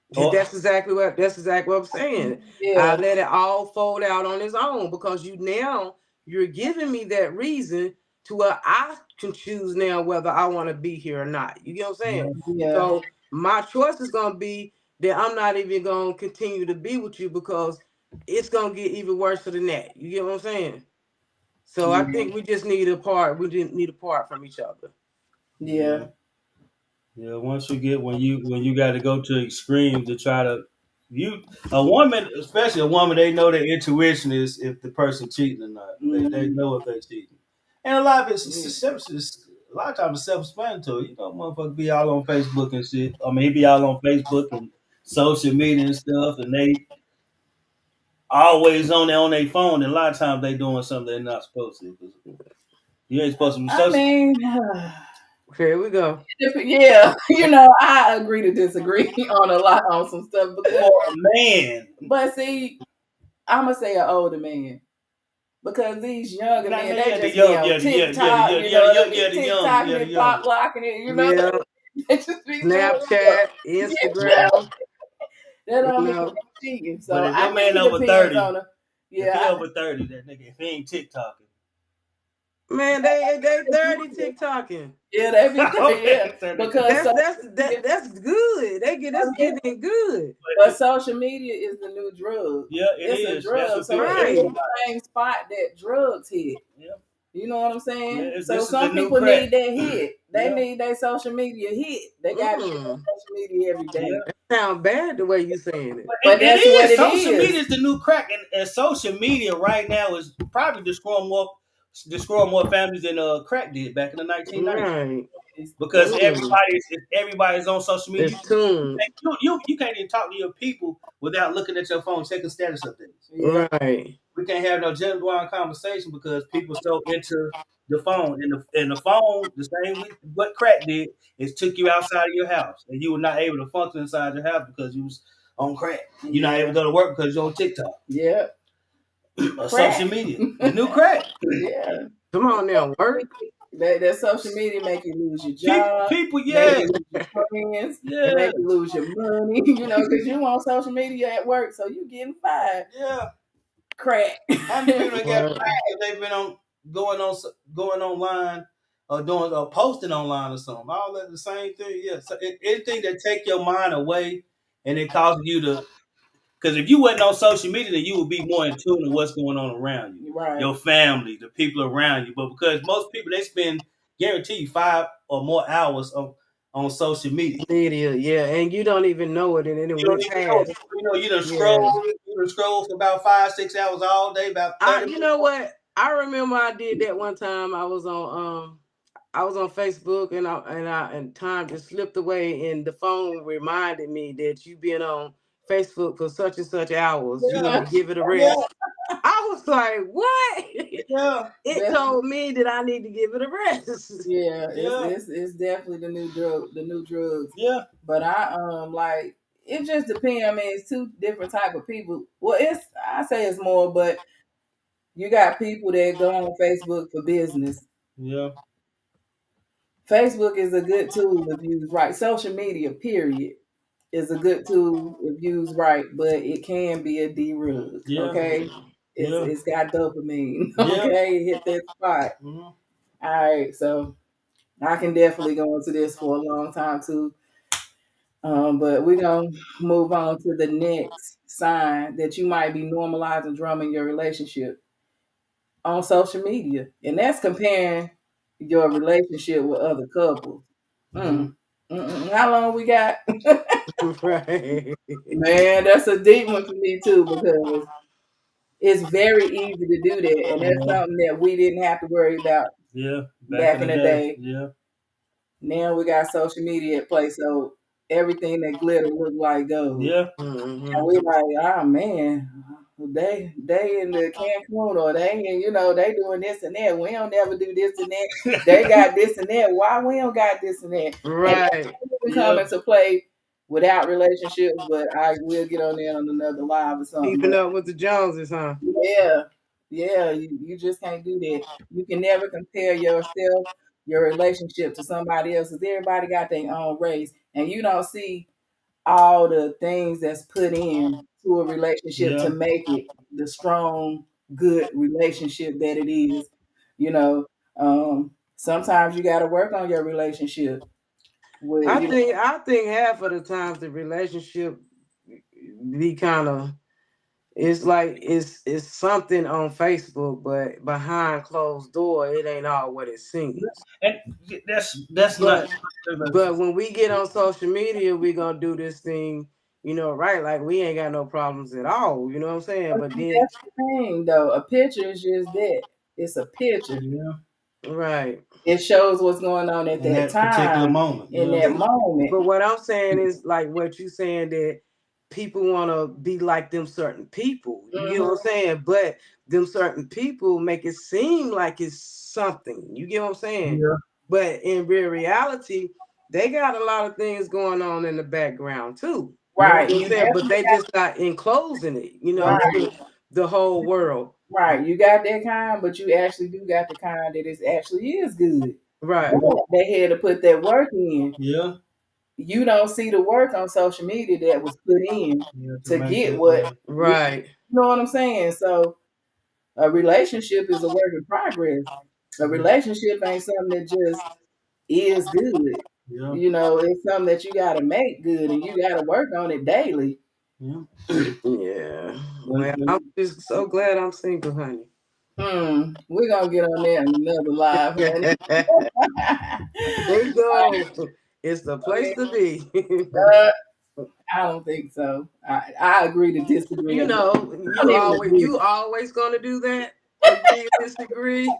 Yeah, Or that's exactly what I'm saying. I Yeah, let it all fold out on its own because you're giving me that reason to where I can choose now whether I want to be here or not. You get what I'm saying? yeah, yeah, So my choice is gonna be that I'm not even gonna continue to be with you because it's gonna get even worse than that. You get what I'm saying? So I yeah, think we just need a part. We didn't need a part from each other. yeah. yeah. Yeah, once you get when you got to go to extremes to try to you a woman, especially a woman, they know their intuition is if the person cheating or not. They hmm know if they cheating, and a lot of Yeah. a lot of times it's self-explanatory. You know, motherfucker be all on Facebook and shit. I mean, he be all on Facebook and social media and stuff, and they always on their phone. And a lot of times they doing something they're not supposed to. 'Cause, You ain't supposed to be I social. mean, Here we go. yeah, I agree to disagree on a lot on some stuff because, For a man, but see, I'm gonna say an older man because these younger not men man, they yeah, the just be young, on yeah, the yeah, yeah, the TikTok, yeah, yeah, the young, they yeah, be the young, TikToking yeah, the and young. pop locking it, Yeah, they just be doing stuff. Snapchat, Yeah, Instagram, that you don't mean know. they cheating. But So if I your think man it over depends 30, on the. if he Yeah, over 30, that nigga, if he ain't TikToking, Man, they 30 TikToking. yeah, they be oh yeah man, 30. because social media. That's good. They get this getting good. But social media is the new drug. Yeah, it It's a is. That's drug, what so people it say. hit Right. the same spot that drugs hit. Yeah, You know what I'm yeah. saying? So This is the some new people crack. need that hit. They Yeah, need their social media hit. They got to be on Mm. social media every day. yeah. Sound bad the way you saying it. But But it that's what is. it Social is. media is the new crack, and social media right now is probably destroying more families than crack did back in the 1990s. Right. It's, Because Mm. everybody's on social media. It's tuned. You can't even talk to your people without looking at your phone, checking status updates. yeah, Right. We can't have no genuine conversation because people so into the phone. And the phone, the same with what crack did, is took you outside of your house, and you were not able to function inside your house because you was on crack. You're not able to yeah, go to work because you're on TikTok yeah. or social Crack. media. The new crack. Yeah. Come on now, work. That social media make you lose your People, job, people, make yeah, you lose your friends, and yeah, make you lose your money. Because you on social media at work, so you getting fired. yeah. Crack. How many people that got Right. fired? They've been on going online or doing or posting online or something. All that the same thing. Yeah. So anything that take your mind away and it causes you to, because if you wasn't on social media, then you would be more in tune to what's going on around you, Right. your family, the people around you. But because most people they spend guarantee you 5 or more hours on social media. Media, yeah, and you don't even know it, and then it You don't went even know it. past. You done Yeah. scroll for about 5, 6 hours all day, about 30 You minutes. know what? I remember I did that one time. I was on Facebook, and time just slipped away, and the phone reminded me that you been on Facebook for such and such hours. You know, Yeah. give it a Yeah, rest. I was like, what? yeah, It That's told me that I need to give it a rest. yeah. It's yeah, it's it's definitely the new drug, the new drugs. yeah, But I like it just depends. I mean, it's two different type of people. Well, I say it's more, but you got people that go on Facebook for business. yeah, Facebook is a good tool if used right. Social media, period, is a good tool if used right, but it can be a D-rug. yeah, Okay, Mm. yeah, it's got dopamine. yeah. Okay, it hit that spot. Mhm. All right, so I can definitely go into this for a long time too. But we're gonna move on to the next sign that you might be normalizing drama in your relationship on social media, and that's comparing your relationship with other couples. Mhm. Mm. How long we got? Right. Man, that's a deep one for me too because it's very easy to do that, and that's Mhm. something that we didn't have to worry about Yeah, back back in in the the day. day. Yeah, Now we got social media at play, so everything that glitter look like gold. yeah, And Hmm. we like, oh man, they in the Cancun or they in, they doing this and that. We don't never do this and that. They got this and that. Why we don't got this and that? And Right. that can come yeah, into play without relationships, but I will get on there on another live or something. Keeping But up with the Joneses, huh? yeah, yeah, you just can't do that. You can never compare yourself, your relationship to somebody else's. Everybody got their own race, and you don't see all the things that's put in to a relationship to yeah, make it the strong, good relationship that it is. You know, sometimes you got to work on your relationship with, I think half of the times the relationship be kind of, it's like it's something on Facebook, but behind closed door, it ain't all what it seems. and that's not. But but when we get on social media, we gonna do this thing, right? Like we ain't got no problems at all. You know what I'm saying? But then, that's the thing though. A picture is just that. It's a picture. Yeah, right. It shows what's going on at in that that particular time moment. in Yeah, that moment. But what I'm saying is like what you saying that people want to be like them certain people. You get what I'm Hmm. saying? But them certain people make it seem like it's something. You get what I'm saying? Yeah. But in real reality, they got a lot of things going on in the background too. Yeah. Right. You know what You I'm saying? But definitely they just not enclosing it, Yeah. to the whole world. right. You got that kind, but you actually do got the kind that is actually is good. But Right. they had to put that work in. Yeah. You don't see the work on social media that was put in Yeah. To to make get that. what Yeah. you Right. know what I'm saying. So a relationship is a work in progress. A relationship ain't something that just is good. Yeah. You know, it's something that you got to make good, and you got to work on it daily. Yeah. Yeah. Well, When I'm just so glad I'm single, honey. We're gonna get on there in another live, honey. Single is the place to be. uh, I don't think so. I agree to disagree. You know, I don't even you agree. always gonna do that. Agree or disagree.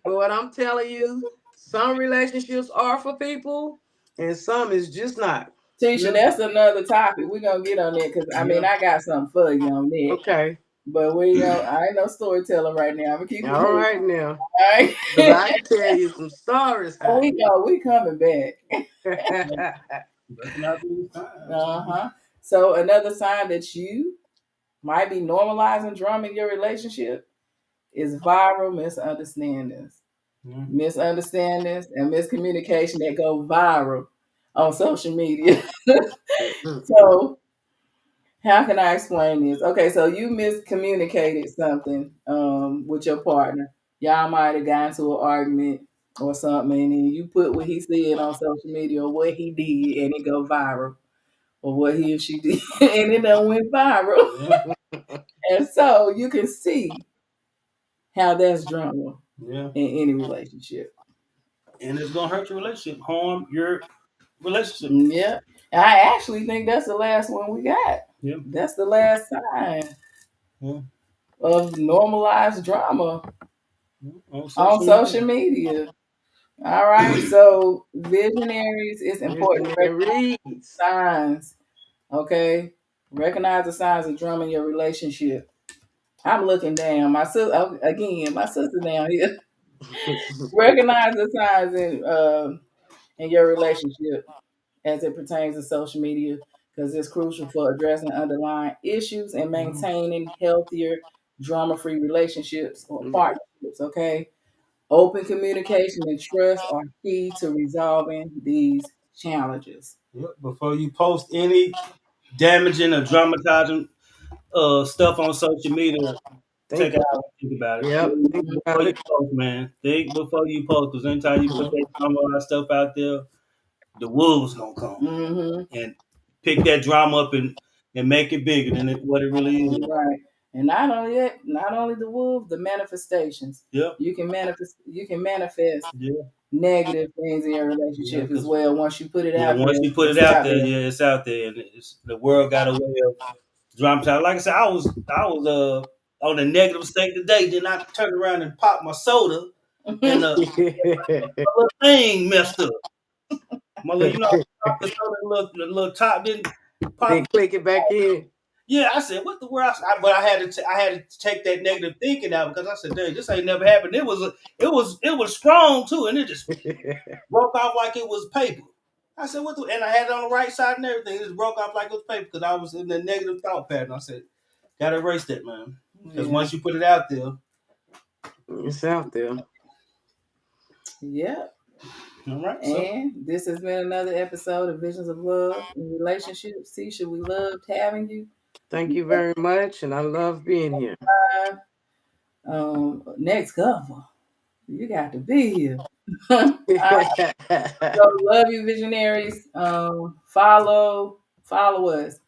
But what I'm telling you, some relationships are for people, and some is just not. Tisha, yeah. that's another topic. We're gonna get on that because I mean Yeah. I got something for you on that. Okay. But we go. I ain't no storyteller right now. I'm gonna keep it All moving. right now. All right. Because I can tell you some stories, we honey. go. We coming back. Recognizing the signs. Uh huh. So another sign that you might be normalizing drama in your relationship is viral misunderstandings. Yeah. Misunderstandings and miscommunication that go viral on social media. So how can I explain this? Okay, so you miscommunicated something with your partner. Y'all might have gotten into an argument or something, and then you put what he said on social media or what he did, and it go viral, or what he or she did, and it done went viral. Yeah. And so you can see how that's drama Yeah. in any relationship. And it's gonna hurt your relationship, harm your relationship. Yeah, I actually think that's the last one we got. Yeah. That's the last sign Yeah. of normalized drama Yeah. On on social social media. media. All right, so visionaries, it's important to recognize Missionaries. signs. Okay, recognize the signs of drama in your relationship. I'm looking down. My sister again. My sister down here. Recognize the signs in your relationship as it pertains to social media because it's crucial for addressing underlying issues and Mhm. maintaining healthier, drama-free relationships or partnerships. Okay. Open communication and trust are key to resolving these challenges. Yep. Before you post any damaging or dramatizing stuff on social media, take Think an about hour and think about it. Yep, think Mhm. Before about you it. post, man. Think before you post, because anytime you put that drama and stuff out there, the wolves gonna come Mhm. and pick that drama up and make it bigger than what it really is. Right. And not only the wolves, the manifestations. Yep. You can manifest Yeah. negative things in your Yeah. relationship as Because well. Once you put it yeah, out once there, you put it it's out out there, there. yeah, it's out there, and it's the world got a way of dramatizing. Like I said, I was on the negative state today. Then I turned around and popped my soda, and my little thing messed up. My little, I popped the soda, the little top didn't pop. Then click it back in. Yeah, I said, "What the world?" But I had to take that negative thinking out because I said, "Dang, this ain't never happened." It was strong too, and it just broke off like it was paper. I said, "What the?" And I had it on the right side and everything. It just broke off like it was paper because I was in the negative thought pattern. I said, "Gotta erase that, man." Because Yeah. once you put it out there, It's out there. Yep. all right. So, And this has been another episode of Visions of Love and Relationships. Tisha, we loved having you. Thank you very much, and I love being here. Next cover, you got to be here. So love you, visionaries. Follow us.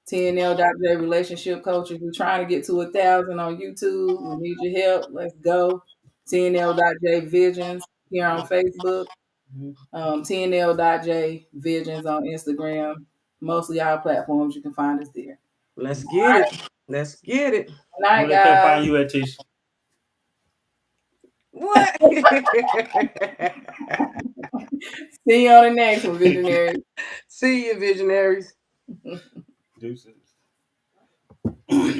TNL.J Relationship Coaches. We're trying to get to 1,000 on YouTube. We need your help. Let's go. TNL.J Visions here on Facebook. TNL.J Visions on Instagram. Mostly our platforms. You can find us there. Let's get it. Let's get it. Good night, where they can find guys. you at, Tish? What? See you on the next one, visionaries. See you, visionaries. Deuces.